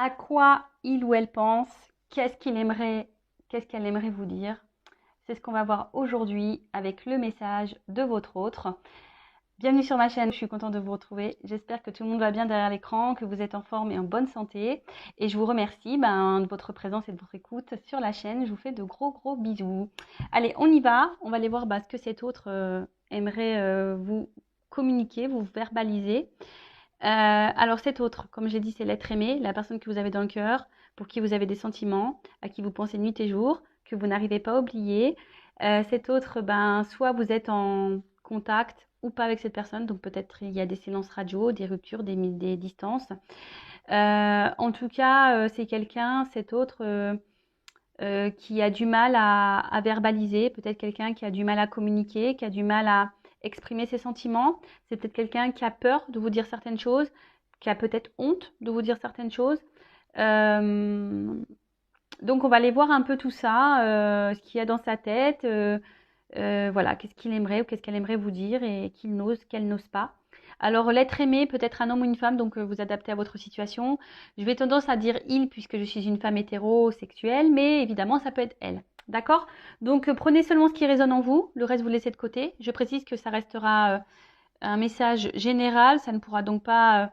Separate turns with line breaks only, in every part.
à quoi il ou elle pense, qu'est-ce qu'elle aimerait vous dire. C'est ce qu'on va voir aujourd'hui avec le message de votre autre. Bienvenue sur ma chaîne, je suis contente de vous retrouver. J'espère que tout le monde va bien derrière l'écran, que vous êtes en forme et en bonne santé. Et je vous remercie de votre présence et de votre écoute sur la chaîne. Je vous fais de gros bisous. Allez, on y va. On va aller voir ce que cet autre aimerait vous communiquer, vous verbaliser. Alors cet autre, comme j'ai dit, c'est l'être aimé, la personne que vous avez dans le cœur, pour qui vous avez des sentiments, à qui vous pensez nuit et jour, que vous n'arrivez pas à oublier. Cet autre, soit vous êtes en contact ou pas avec cette personne, donc peut-être il y a des silences radio, des ruptures, des distances. En tout cas, c'est quelqu'un, cet autre, qui a du mal à verbaliser, peut-être quelqu'un qui a du mal à communiquer, qui a du mal à exprimer ses sentiments. C'est peut-être quelqu'un qui a peur de vous dire certaines choses, qui a peut-être honte de vous dire certaines choses. Euh, donc on va aller voir un peu tout ça, ce qu'il y a dans sa tête, voilà, qu'est-ce qu'il aimerait ou qu'est-ce qu'elle aimerait vous dire et qu'il n'ose, qu'elle n'ose pas. Alors l'être aimé peut être un homme ou une femme, donc vous adaptez à votre situation. Je vais tendance à dire il puisque je suis une femme hétérosexuelle, mais évidemment ça peut être elle. D'accord? Donc prenez seulement ce qui résonne en vous, le reste vous laissez de côté. Je précise que ça restera un message général, ça ne pourra donc pas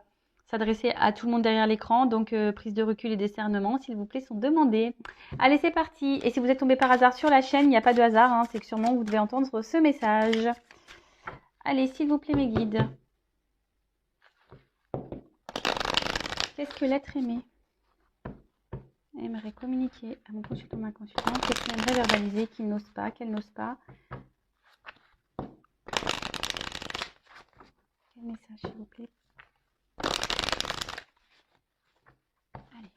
s'adresser à tout le monde derrière l'écran, donc prise de recul et discernement, s'il vous plaît, sont demandés. Allez, c'est parti. Et si vous êtes tombé par hasard sur la chaîne, il n'y a pas de hasard, hein, c'est que sûrement vous devez entendre ce message. Allez, s'il vous plaît, mes guides. Qu'est-ce que l'être aimé aimerait communiquer à mon consultant, ma consultante? Qu'est-ce qu'il aimerait verbaliser, qu'il n'ose pas, qu'elle n'ose pas? Quel message, s'il vous plaît? Allez.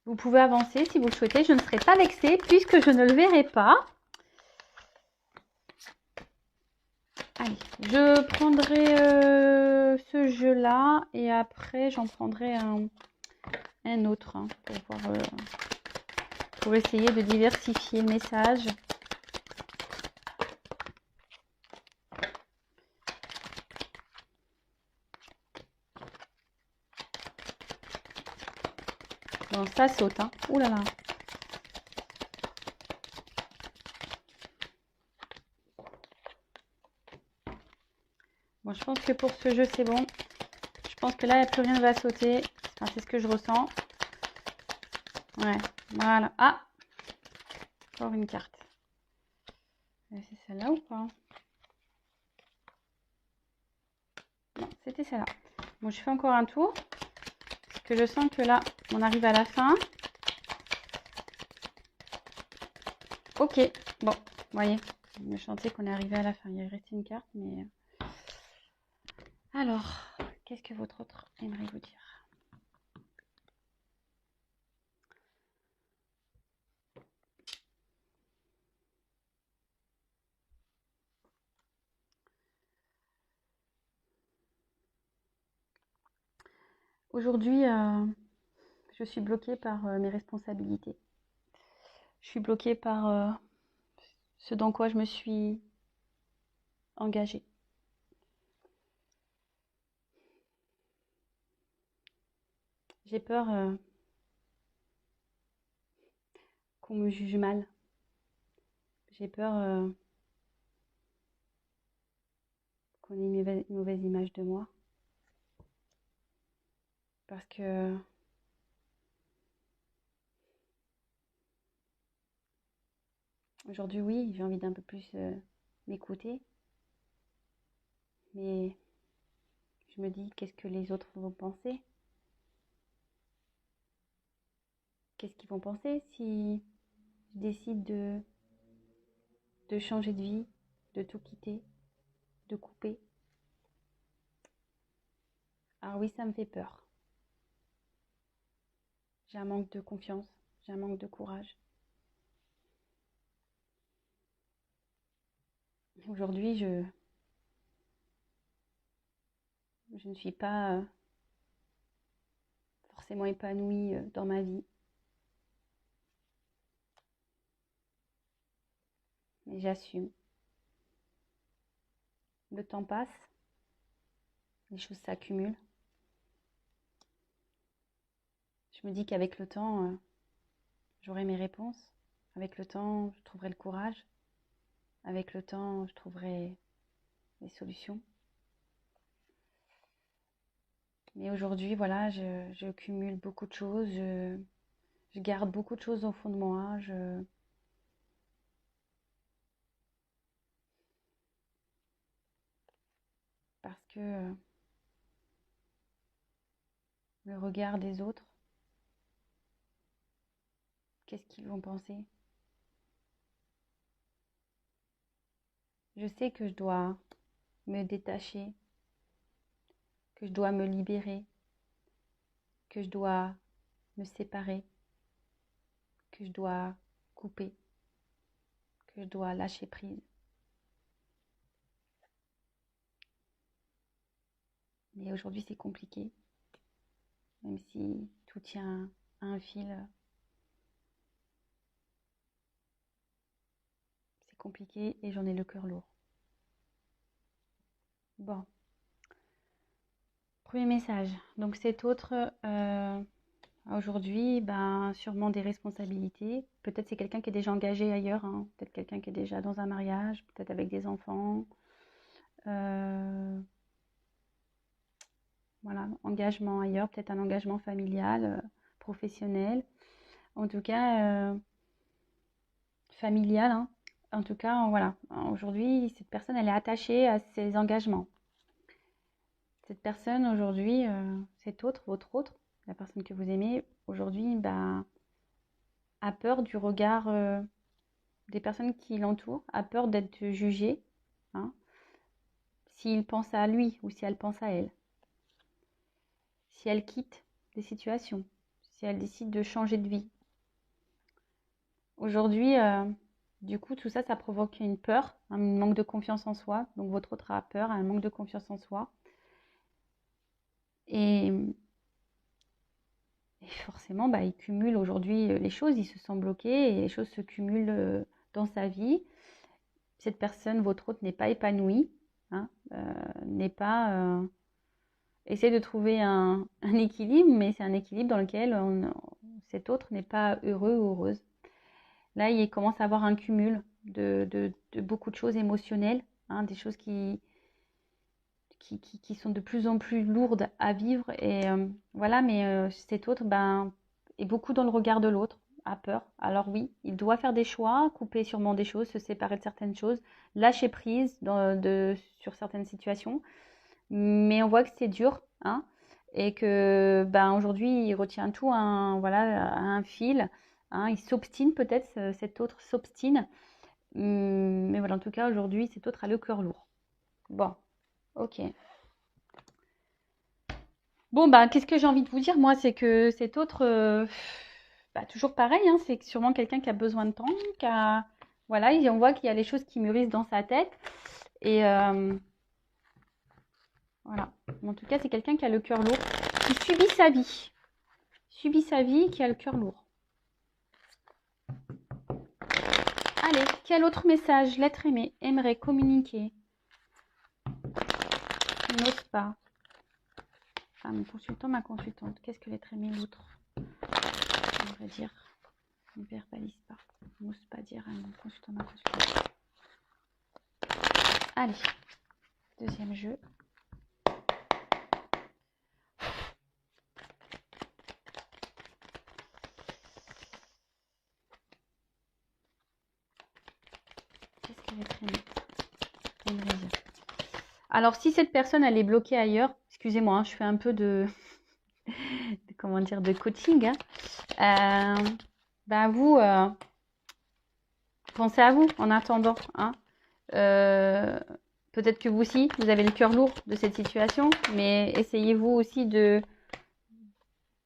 Vous pouvez avancer si vous le souhaitez. Je ne serai pas vexée puisque je ne le verrai pas. Allez, je prendrai ce jeu-là et après j'en prendrai un autre pour essayer de diversifier le message. Bon, ça saute, hein. Ouh là là. Bon, je pense que pour ce jeu, c'est bon. Je pense que là, plus rien ne va sauter. Enfin, c'est ce que je ressens. Ouais, voilà. Ah! Encore une carte. C'est celle-là ou pas? Non, c'était celle-là. Bon, je fais encore un tour. Parce que je sens que là, on arrive à la fin. Ok, bon, vous voyez, je sentais qu'on est arrivé à la fin. Il restait une carte, mais... Alors, qu'est-ce que votre autre aimerait vous dire? Aujourd'hui, je suis bloquée par mes responsabilités. Je suis bloquée par ce dans quoi je me suis engagée. J'ai peur qu'on me juge mal. J'ai peur qu'on ait une mauvaise image de moi. Parce que aujourd'hui, oui, j'ai envie d'un peu plus m'écouter. Mais je me dis, qu'est-ce que les autres vont penser? Qu'est-ce qu'ils vont penser si je décide de changer de vie, de tout quitter, de couper? Alors oui, ça me fait peur. J'ai un manque de confiance, j'ai un manque de courage. Aujourd'hui, je ne suis pas forcément épanouie dans ma vie. Mais j'assume. Le temps passe, les choses s'accumulent. Je me dis qu'avec le temps, j'aurai mes réponses. Avec le temps, je trouverai le courage. Avec le temps, je trouverai les solutions. Mais aujourd'hui, voilà, je cumule beaucoup de choses. Je garde beaucoup de choses au fond de moi. Parce que le regard des autres, qu'est-ce qu'ils vont penser? Je sais que je dois me détacher, que je dois me libérer, que je dois me séparer, que je dois couper, que je dois lâcher prise. Mais aujourd'hui, c'est compliqué, même si tout tient à un fil. C'est compliqué et j'en ai le cœur lourd. Bon. Premier message. Donc cet autre, aujourd'hui, sûrement des responsabilités. Peut-être c'est quelqu'un qui est déjà engagé ailleurs, hein. Peut-être quelqu'un qui est déjà dans un mariage, peut-être avec des enfants. Voilà, engagement ailleurs, peut-être un engagement familial, professionnel. En tout cas, familial, hein. En tout cas, voilà. Aujourd'hui, cette personne, elle est attachée à ses engagements. Cette personne, aujourd'hui, cet autre, votre autre, la personne que vous aimez, aujourd'hui, a peur du regard des personnes qui l'entourent, a peur d'être jugée, hein, s'il pense à lui ou si elle pense à elle. Si elle quitte des situations, si elle décide de changer de vie. Aujourd'hui, du coup, tout ça, ça provoque une peur, un manque de confiance en soi. Donc, votre autre a peur, un manque de confiance en soi. Et forcément, il cumule aujourd'hui les choses, il se sent bloqué et les choses se cumulent dans sa vie. Cette personne, votre autre, n'est pas épanouie, hein, n'est pas... essaie de trouver un équilibre, mais c'est un équilibre dans lequel cet autre n'est pas heureux ou heureuse. Là, il commence à avoir un cumul de beaucoup de choses émotionnelles, hein, des choses qui sont de plus en plus lourdes à vivre. Et voilà, mais cet autre est beaucoup dans le regard de l'autre, a peur. Alors oui, il doit faire des choix, couper sûrement des choses, se séparer de certaines choses, lâcher prise sur certaines situations. Mais on voit que c'est dur, hein, et que aujourd'hui, il retient tout à un fil. Hein, il s'obstine peut-être, cet autre s'obstine. Mais voilà, en tout cas, aujourd'hui, cet autre a le cœur lourd. Bon, ok. Bon, qu'est-ce que j'ai envie de vous dire, moi, c'est que cet autre, toujours pareil, hein, c'est sûrement quelqu'un qui a besoin de temps, voilà, on voit qu'il y a les choses qui mûrissent dans sa tête. Et voilà. En tout cas, c'est quelqu'un qui a le cœur lourd, qui subit sa vie, qui a le cœur lourd. Allez, quel autre message l'être aimé aimerait communiquer, n'ose pas? Mon consultant, ma consultante, qu'est-ce que l'être aimé, l'autre, on va dire, ne verbalise pas, n'ose pas dire à mon consultant, ma consultante. Allez, deuxième jeu. Qu'est-ce que l'être aimé aimerait dire? Alors, si cette personne, elle est bloquée ailleurs, excusez-moi, hein, je fais un peu de coaching, hein. Vous, pensez à vous en attendant, hein. Peut-être que vous aussi, vous avez le cœur lourd de cette situation, mais essayez-vous aussi de,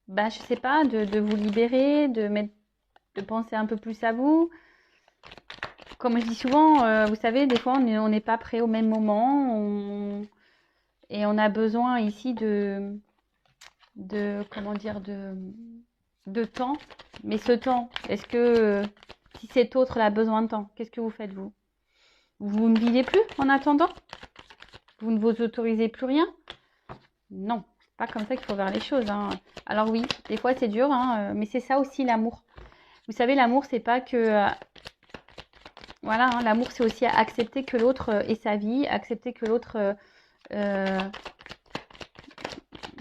je sais pas, de vous libérer, de penser un peu plus à vous. Comme je dis souvent, vous savez, des fois, on n'est pas prêt au même moment, et on a besoin ici de comment dire, de temps. Mais ce temps, est-ce que si cet autre a besoin de temps, qu'est-ce que vous faites vous? Vous ne vivez plus en attendant? Vous ne vous autorisez plus rien? Non, c'est pas comme ça qu'il faut voir les choses, hein. Alors oui, des fois c'est dur, hein, mais c'est ça aussi l'amour. Vous savez, l'amour, c'est pas que... voilà, hein, l'amour, c'est aussi accepter que l'autre ait sa vie, accepter que l'autre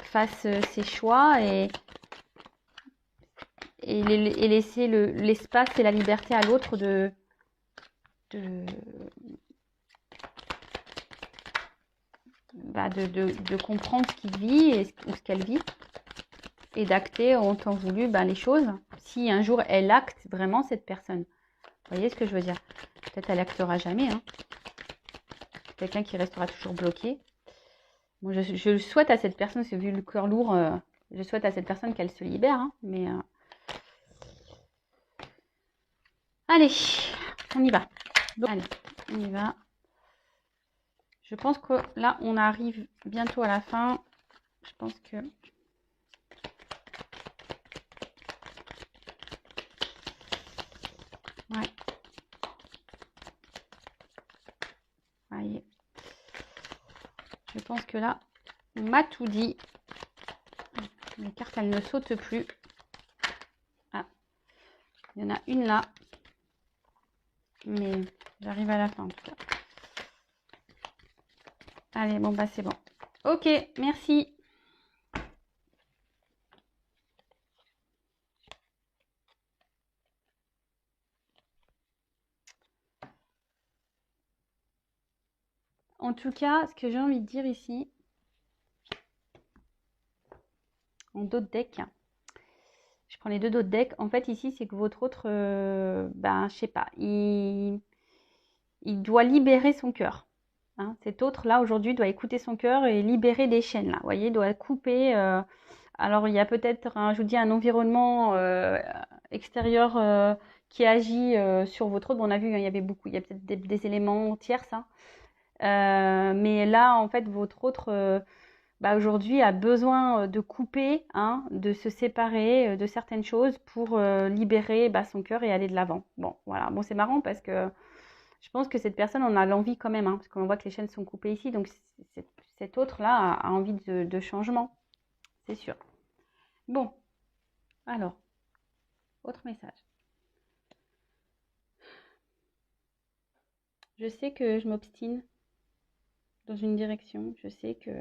fasse ses choix et laisser l'espace et la liberté à l'autre de comprendre ce qu'il vit ou ce qu'elle vit et d'acter en temps voulu les choses. Si un jour elle acte vraiment cette personne. Vous voyez ce que je veux dire? Peut-être elle actera jamais. Hein. Quelqu'un qui restera toujours bloqué. Bon, je souhaite à cette personne, c'est vu le cœur lourd, je souhaite à cette personne qu'elle se libère. Hein, mais allez, on y va. Donc, allez, on y va. Je pense que là, on arrive bientôt à la fin. Je pense que... ouais. Voyez. Je pense que là, on m'a tout dit. Les cartes, elles ne sautent plus. Ah, il y en a une là. Mais j'arrive à la fin en tout cas. Allez, bon, c'est bon. Ok, merci. En tout cas, ce que j'ai envie de dire ici, en dos de deck, je prends les deux dos de deck. En fait, ici, c'est que votre autre, je sais pas, il doit libérer son cœur. Hein. Cet autre-là, aujourd'hui, doit écouter son cœur et libérer des chaînes, là. Vous voyez, doit couper. Alors, il y a peut-être, je vous dis, un environnement extérieur qui agit sur votre autre. Bon, on a vu, il y avait beaucoup, il y a peut-être des éléments tierces, hein. Mais là, en fait, votre autre, aujourd'hui, a besoin de couper, hein, de se séparer de certaines choses pour libérer son cœur et aller de l'avant. Bon, voilà. Bon, c'est marrant parce que je pense que cette personne, on a l'envie quand même, hein, parce qu'on voit que les chaînes sont coupées ici. Donc, cet autre-là a envie de changement, c'est sûr. Bon, alors, autre message. Je sais que je m'obstine dans une direction. Je sais que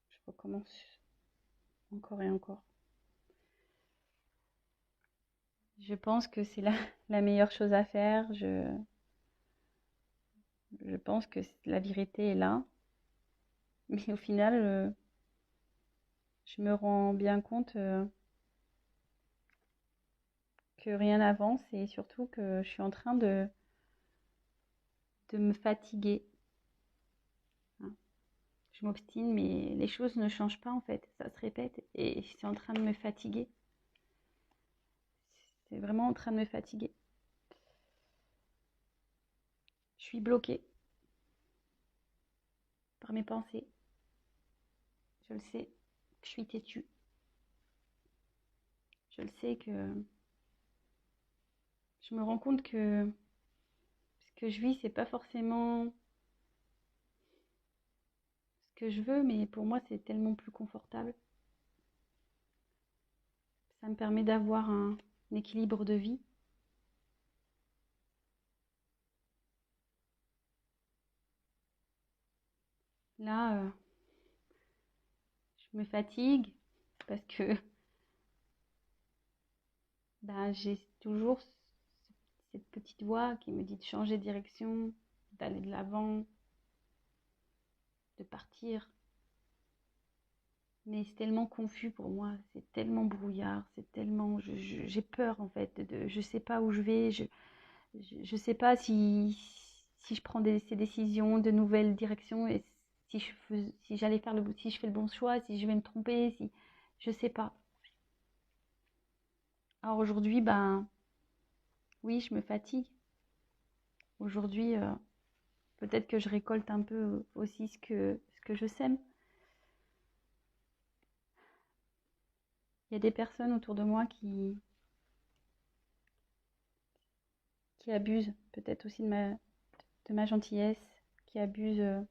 je recommence encore et encore. Je pense que c'est la meilleure chose à faire. Je pense que la vérité est là. Mais au final, je me rends bien compte que rien n'avance et surtout que je suis en train de me fatiguer. Hein. Je m'obstine, mais les choses ne changent pas en fait. Ça se répète et c'est en train de me fatiguer. C'est vraiment en train de me fatiguer. Je suis bloquée par mes pensées. Je le sais, je suis têtue. Je le sais que je me rends compte que ce que je vis, c'est pas forcément ce que je veux, mais pour moi, c'est tellement plus confortable. Ça me permet d'avoir un équilibre de vie. Là, je me fatigue parce que j'ai toujours cette petite voix qui me dit de changer de direction, d'aller de l'avant, de partir. Mais c'est tellement confus pour moi, c'est tellement brouillard, c'est tellement... j'ai peur en fait, je sais pas où je vais, je sais pas si je prends ces décisions de nouvelles directions et si j'allais faire si je fais le bon choix, si je vais me tromper, si je sais pas. Alors aujourd'hui, oui, je me fatigue. Aujourd'hui, peut-être que je récolte un peu aussi ce que je sème. Il y a des personnes autour de moi qui abusent peut-être aussi de ma gentillesse, qui abusent.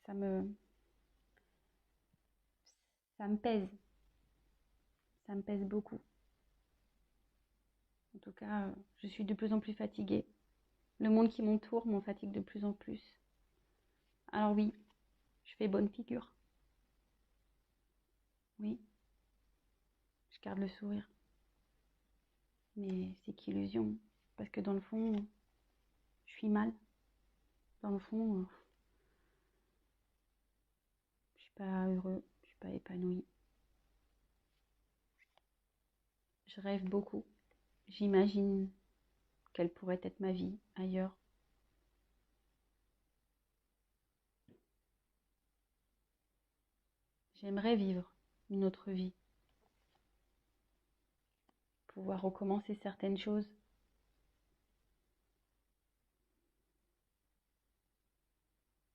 Ça me, ça me pèse. Ça me pèse beaucoup. En tout cas, je suis de plus en plus fatiguée. Le monde qui m'entoure m'en fatigue de plus en plus. Alors oui, je fais bonne figure. Oui, je garde le sourire. Mais c'est qu'illusion. Parce que dans le fond, je suis mal. Dans le fond, je suis pas heureux, je suis pas épanoui. Je rêve beaucoup. J'imagine quelle pourrait être ma vie ailleurs. J'aimerais vivre une autre vie. Pouvoir recommencer certaines choses.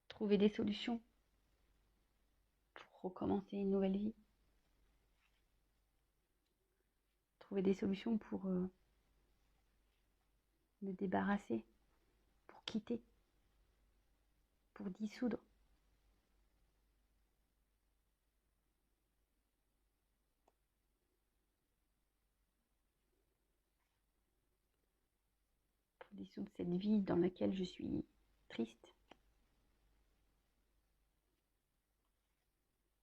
Trouver des solutions pour recommencer une nouvelle vie. Trouver des solutions pour me débarrasser, pour quitter, pour dissoudre. Pour dissoudre cette vie dans laquelle je suis triste.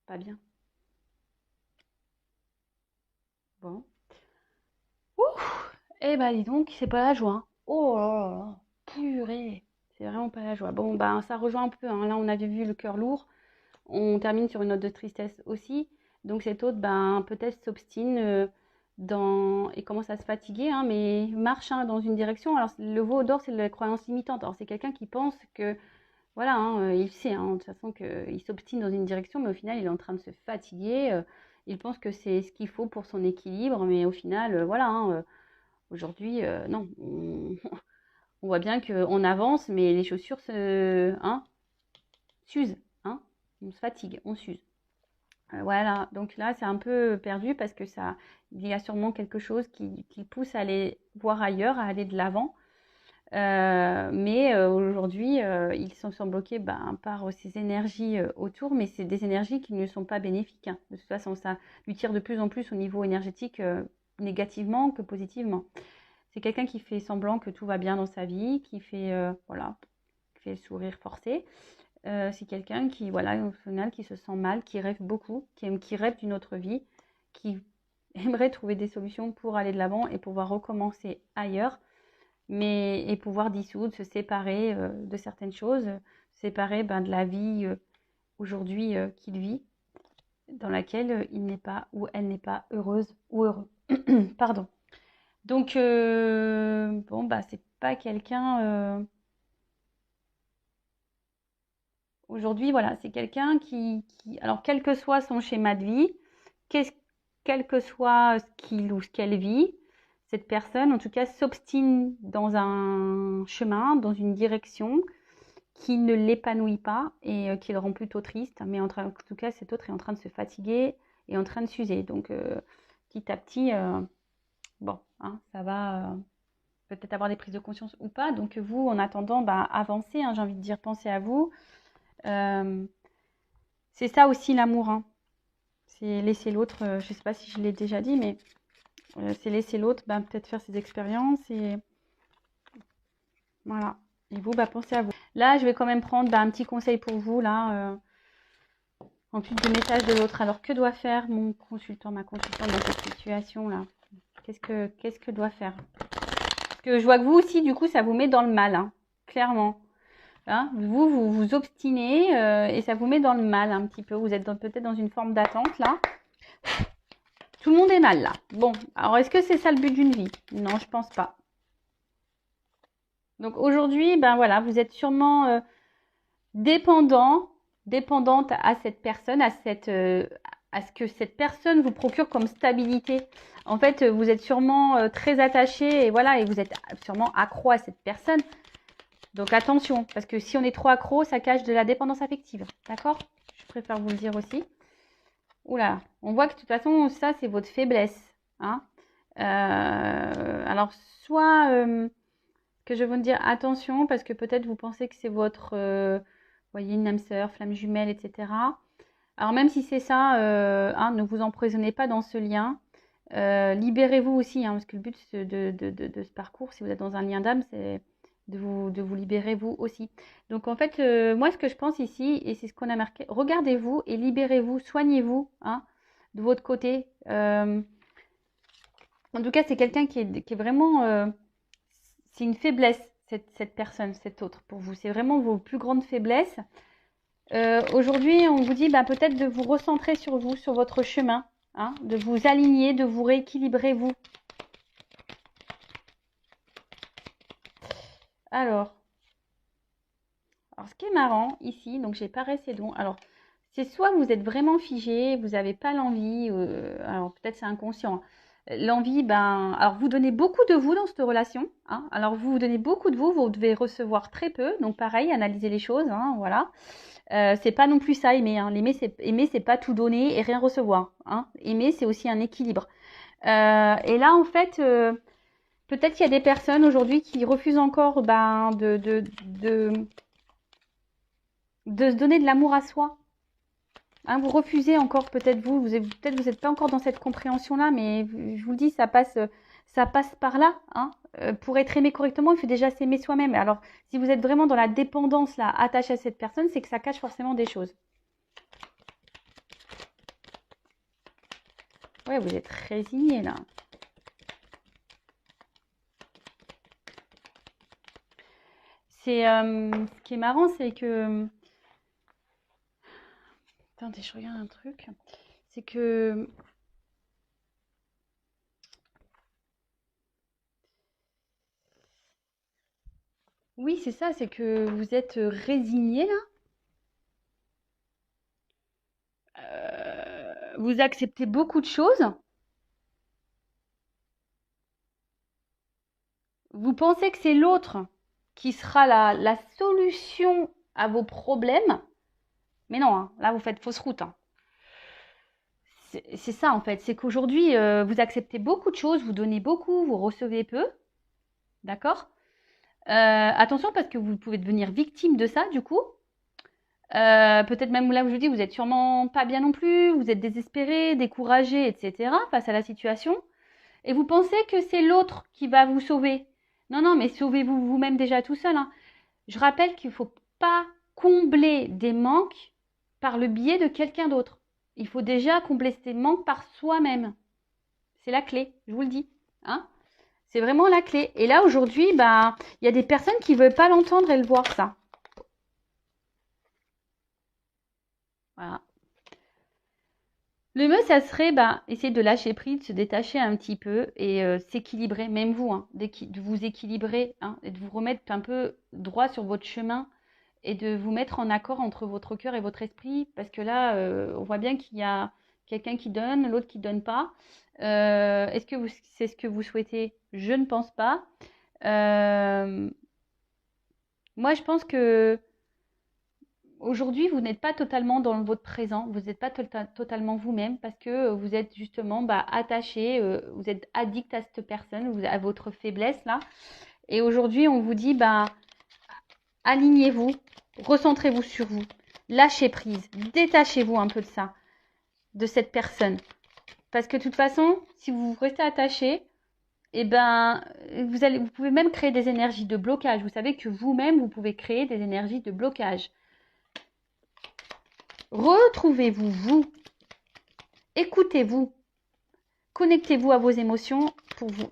Pas bien. Bon. Ouh. Eh ben dis donc, c'est pas la joie. Hein. Oh là là, purée. C'est vraiment pas la joie. Bon, ben ça rejoint un peu. Hein. Là, on avait vu le cœur lourd. On termine sur une note de tristesse aussi. Donc cet autre, ben peut-être s'obstine et commence à se fatiguer, hein, mais marche hein, dans une direction. Alors le veau d'or, c'est la croyance limitante. Alors c'est quelqu'un qui pense que, voilà, hein, il sait hein, de toute façon qu'il s'obstine dans une direction, mais au final, il est en train de se fatiguer. Il pense que c'est ce qu'il faut pour son équilibre, mais au final, voilà, hein, aujourd'hui, non. On voit bien qu'on avance, mais les chaussures s'usent. Hein, on se fatigue, on s'use. Voilà, donc là, c'est un peu perdu parce que il y a sûrement quelque chose qui pousse à aller voir ailleurs, à aller de l'avant. Mais aujourd'hui, ils sont bloqués par ces énergies autour, mais c'est des énergies qui ne sont pas bénéfiques. Hein. De toute façon, ça lui tire de plus en plus au niveau énergétique, négativement que positivement. C'est quelqu'un qui fait semblant que tout va bien dans sa vie, qui fait, voilà, qui fait le sourire forcé. C'est quelqu'un qui, voilà, au final, qui se sent mal, qui rêve beaucoup, qui rêve d'une autre vie, qui aimerait trouver des solutions pour aller de l'avant et pouvoir recommencer ailleurs, et pouvoir dissoudre, se séparer de certaines choses, séparer de la vie aujourd'hui qu'il vit, dans laquelle il n'est pas ou elle n'est pas heureuse ou heureux. Pardon. Donc, bon, c'est pas quelqu'un... Aujourd'hui, voilà, c'est quelqu'un alors quel que soit son schéma de vie, quel que soit ce qu'il ou ce qu'elle vit, cette personne, en tout cas, s'obstine dans un chemin, dans une direction qui ne l'épanouit pas et qui le rend plutôt triste. Mais en tout cas, cet autre est en train de se fatiguer et en train de s'user. Donc, petit à petit, bon, hein, ça va peut-être avoir des prises de conscience ou pas. Donc, vous, en attendant, avancez, hein, j'ai envie de dire, pensez à vous. C'est ça aussi l'amour, hein. C'est laisser l'autre, je ne sais pas si je l'ai déjà dit, mais c'est laisser l'autre peut-être faire ses expériences et voilà. Et vous, pensez à vous. Là, je vais quand même prendre un petit conseil pour vous, là, en plus du message de l'autre. Alors, que doit faire mon consultant, ma consultante dans cette situation-là? Qu'est-ce que doit faire? Parce que je vois que vous aussi, du coup, ça vous met dans le mal, hein, clairement. Hein, vous vous obstinez et ça vous met dans le mal un petit peu. Vous êtes peut-être dans une forme d'attente là. Tout le monde est mal là. Bon, alors est-ce que c'est ça le but d'une vie? Non, je pense pas. Donc aujourd'hui, voilà, vous êtes sûrement dépendante à cette personne, à ce que cette personne vous procure comme stabilité. En fait, vous êtes sûrement très attaché et voilà, et vous êtes sûrement accro à cette personne. Donc attention, parce que si on est trop accro, ça cache de la dépendance affective. D'accord? Je préfère vous le dire aussi. Oula, on voit que de toute façon, ça, c'est votre faiblesse. Hein. Alors, soit que je veux dire attention, parce que peut-être vous pensez que c'est votre, voyez, une âme sœur, flamme jumelle, etc. Alors, même si c'est ça, hein, ne vous emprisonnez pas dans ce lien. Libérez-vous aussi, hein, parce que le but de ce parcours, si vous êtes dans un lien d'âme, c'est de vous libérer vous aussi. Donc en fait, moi ce que je pense ici, et c'est ce qu'on a marqué, regardez-vous et libérez-vous, soignez-vous hein, de votre côté. En tout cas, c'est quelqu'un qui est vraiment... c'est une faiblesse, cette personne, cette autre pour vous. C'est vraiment vos plus grandes faiblesses. Aujourd'hui, on vous dit bah, peut-être de vous recentrer sur vous, sur votre chemin. Hein, de vous aligner, de vous rééquilibrer vous. Alors, ce qui est marrant ici, donc j'ai pas resté long. Alors, c'est soit vous êtes vraiment figé, vous n'avez pas l'envie, alors peut-être c'est inconscient. L'envie, ben, alors vous donnez beaucoup de vous dans cette relation. Hein, alors vous donnez beaucoup de vous, vous devez recevoir très peu. Donc pareil, analysez les choses, hein, voilà. C'est pas non plus ça aimer. Hein. Aimer, c'est pas tout donner et rien recevoir. Hein. Aimer, c'est aussi un équilibre. Et là, en fait, peut-être qu'il y a des personnes aujourd'hui qui refusent encore ben, de se donner de l'amour à soi. Hein, vous refusez encore, peut-être vous n'êtes pas encore dans cette compréhension-là, mais je vous le dis, ça passe par là. Hein. Pour être aimé correctement, il faut déjà s'aimer soi-même. Alors, si vous êtes vraiment dans la dépendance, là, attaché à cette personne, c'est que ça cache forcément des choses. Ouais, vous êtes résigné, là. Ce qui est marrant, c'est que... Attendez, je regarde un truc. C'est que... Oui, c'est ça, c'est que vous êtes résigné, là. Vous acceptez beaucoup de choses. Vous pensez que c'est l'autre qui sera la solution à vos problèmes. Mais non, hein, là, vous faites fausse route. Hein. C'est ça, en fait. C'est qu'aujourd'hui, vous acceptez beaucoup de choses, vous donnez beaucoup, vous recevez peu. D'accord attention, parce que vous pouvez devenir victime de ça, du coup. Peut-être même là où je dis, vous êtes sûrement pas bien non plus, vous êtes désespéré, découragé, etc. face à la situation. Et vous pensez que c'est l'autre qui va vous sauver. Non, non, mais sauvez-vous vous-même déjà tout seul. Hein. Je rappelle qu'il ne faut pas combler des manques par le biais de quelqu'un d'autre. Il faut déjà combler ces manques par soi-même. C'est la clé, je vous le dis. Hein. C'est vraiment la clé. Et là, aujourd'hui, ben, y a des personnes qui ne veulent pas l'entendre et le voir, ça. Voilà. Le mieux, ça serait essayer de lâcher prise, de se détacher un petit peu et s'équilibrer, même vous, hein, de vous équilibrer hein, et de vous remettre un peu droit sur votre chemin et de vous mettre en accord entre votre cœur et votre esprit. Parce que là, on voit bien qu'il y a quelqu'un qui donne, l'autre qui ne donne pas. Est-ce que c'est ce que vous souhaitez? Je ne pense pas. Moi, je pense que aujourd'hui, vous n'êtes pas totalement dans votre présent, vous n'êtes pas totalement vous-même parce que vous êtes justement attaché, vous êtes addict à cette personne, à votre faiblesse là. Et aujourd'hui, on vous dit, alignez-vous, recentrez-vous sur vous, lâchez prise, détachez-vous un peu de ça, de cette personne. Parce que de toute façon, si vous restez attaché, vous pouvez même créer des énergies de blocage. Vous savez que vous-même, vous pouvez créer des énergies de blocage. Retrouvez-vous, vous. Écoutez-vous. Connectez-vous à vos émotions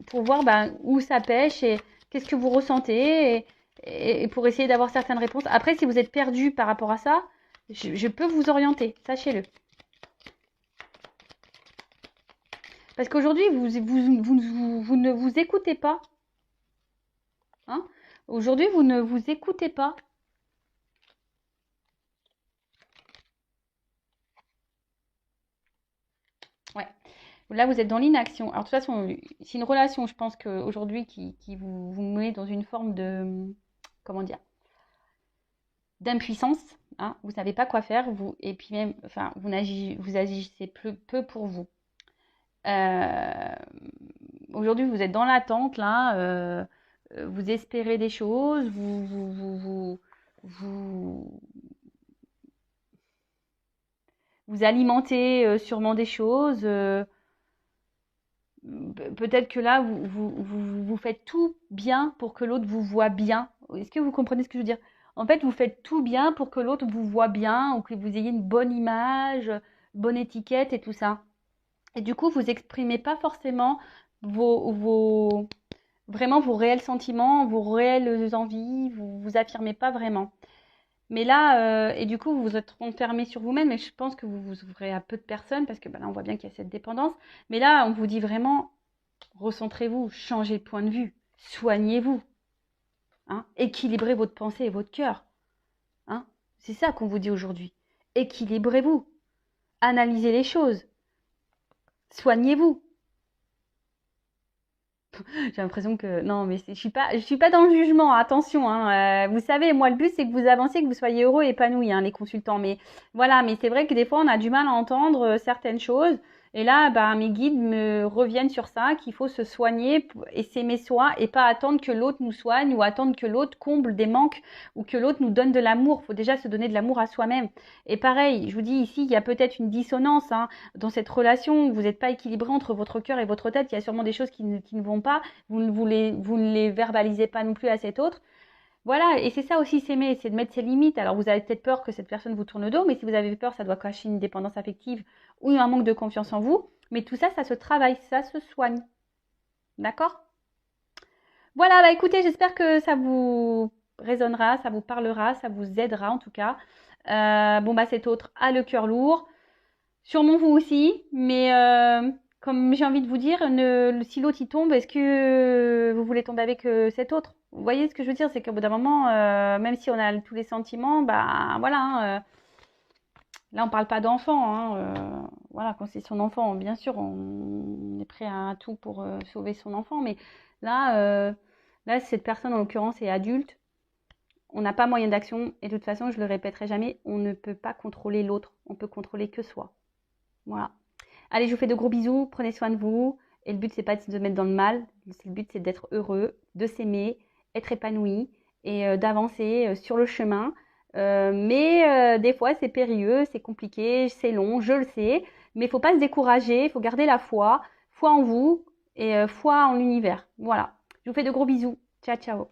pour voir où ça pêche et qu'est-ce que vous ressentez et pour essayer d'avoir certaines réponses. Après, si vous êtes perdu par rapport à ça, je peux vous orienter, sachez-le. Parce qu'aujourd'hui, vous ne vous écoutez pas. Hein? Aujourd'hui, vous ne vous écoutez pas. Ouais. Là, vous êtes dans l'inaction. Alors, de toute façon, c'est une relation, je pense qu'aujourd'hui, qui vous met dans une forme de... Comment dire? d'impuissance, hein, vous savez pas quoi faire, vous, et puis même, enfin, vous agissez peu pour vous. Aujourd'hui, vous êtes dans l'attente, là, vous espérez des choses, vous, vous alimentez sûrement des choses. Peut-être que là, vous faites tout bien pour que l'autre vous voit bien. Est-ce que vous comprenez ce que je veux dire? En fait, vous faites tout bien pour que l'autre vous voit bien ou que vous ayez une bonne image, bonne étiquette et tout ça. Et du coup, vous exprimez pas forcément vraiment vos réels sentiments, vos réelles envies, vous affirmez pas vraiment. Mais là, et du coup, vous vous êtes renfermé sur vous-même, et je pense que vous vous ouvrez à peu de personnes, parce que là, on voit bien qu'il y a cette dépendance. Mais là, on vous dit vraiment, recentrez-vous, changez de point de vue, soignez-vous, hein, équilibrez votre pensée et votre cœur. Hein. C'est ça qu'on vous dit aujourd'hui. Équilibrez-vous, analysez les choses, soignez-vous. J'ai l'impression que non, mais je suis pas dans le jugement. Attention, hein, vous savez, moi le but c'est que vous avanciez, que vous soyez heureux et épanouis, hein, les consultants. Mais voilà, mais c'est vrai que des fois on a du mal à entendre certaines choses. Et là, bah, mes guides me reviennent sur ça, qu'il faut se soigner et s'aimer soi et pas attendre que l'autre nous soigne ou attendre que l'autre comble des manques ou que l'autre nous donne de l'amour. Il faut déjà se donner de l'amour à soi-même. Et pareil, je vous dis ici, il y a peut-être une dissonance, hein, dans cette relation où vous n'êtes pas équilibré entre votre cœur et votre tête. Il y a sûrement des choses qui ne vont pas. Vous ne les verbalisez pas non plus à cet autre. Voilà, et c'est ça aussi s'aimer, c'est de mettre ses limites. Alors vous avez peut-être peur que cette personne vous tourne le dos, mais si vous avez peur, ça doit cacher une dépendance affective ou un manque de confiance en vous. Mais tout ça, ça se travaille, ça se soigne. D'accord? Voilà, bah écoutez, j'espère que ça vous résonnera, ça vous parlera, ça vous aidera en tout cas. Bon bah cet autre a le cœur lourd. Sûrement vous aussi, mais comme j'ai envie de vous dire, si l'autre y tombe, est-ce que vous voulez tomber avec cet autre? Vous voyez ce que je veux dire, c'est qu'au bout d'un moment, même si on a tous les sentiments, bah voilà, hein, là on parle pas d'enfant, hein, voilà, quand c'est son enfant, bien sûr, on est prêt à tout pour sauver son enfant, mais là, là cette personne en l'occurrence est adulte, on n'a pas moyen d'action, et de toute façon, je le répéterai jamais, on ne peut pas contrôler l'autre, on peut contrôler que soi. Voilà. Allez, je vous fais de gros bisous, prenez soin de vous. Et le but, c'est pas de se mettre dans le mal. Le but, c'est d'être heureux, de s'aimer, être épanoui et d'avancer sur le chemin. Mais des fois, c'est périlleux, c'est compliqué, c'est long, je le sais. Mais il ne faut pas se décourager, il faut garder la foi. Foi en vous et foi en l'univers. Voilà. Je vous fais de gros bisous. Ciao, ciao.